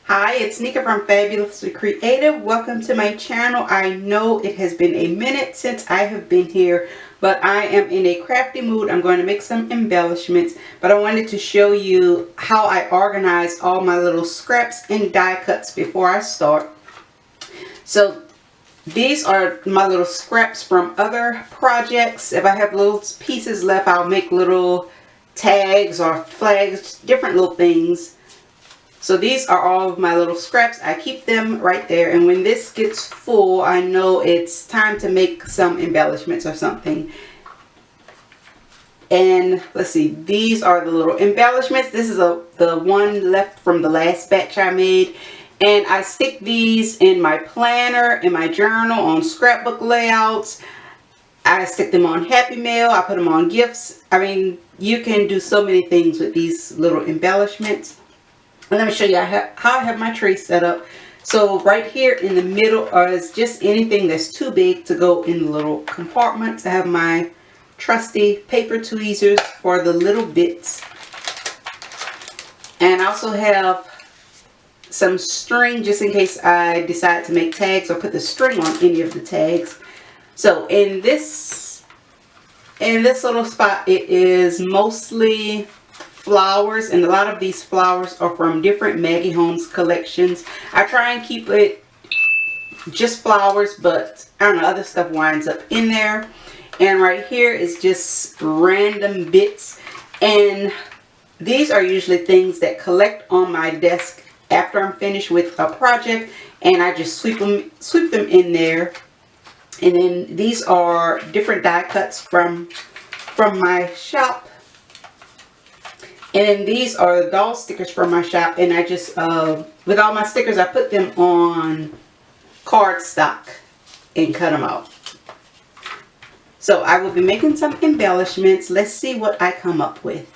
Hi, it's Nika from Fabulously Creative. Welcome to my channel. I know it has been a minute since I have been here, but I am in a crafty mood. I'm going to make some embellishments, but I wanted to show you how I organize all my little scraps and die cuts before I start. So these are my little scraps from other projects. If I have little pieces left, I'll make little tags or flags, different little things. So these are all of my little scraps. I keep them right there, and when this gets full, I know it's time to make some embellishments or something. And let's see, these are the little embellishments. This is the one left from the last batch I made, and I stick these in my planner, in my journal, on scrapbook layouts. I stick them on Happy Mail. I put them on gifts. I mean, you can do so many things with these little embellishments. And let me show you how I have my tray set up. So right here in the middle is just anything that's too big to go in the little compartments. I have my trusty paper tweezers for the little bits. And I also have some string just in case I decide to make tags or put the string on any of the tags. So in this little spot, it is mostly flowers, and a lot of these flowers are from different Maggie Holmes collections. I try and keep it just flowers, but I don't know, other stuff winds up in there. And right here is just random bits, and these are usually things that collect on my desk after I'm finished with a project, and I just sweep them in there. And then these are different die cuts from my shop. And then these are the doll stickers from my shop, and I just, with all my stickers, I put them on cardstock and cut them out. So I will be making some embellishments. Let's see what I come up with.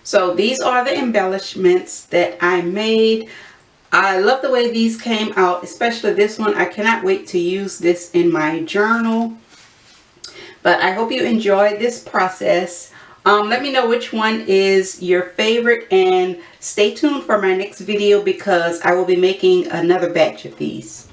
So these are the embellishments that I made. I love the way these came out, especially this one. I cannot wait to use this in my journal. But I hope you enjoyed this process. Let me know which one is your favorite, and stay tuned for my next video because I will be making another batch of these.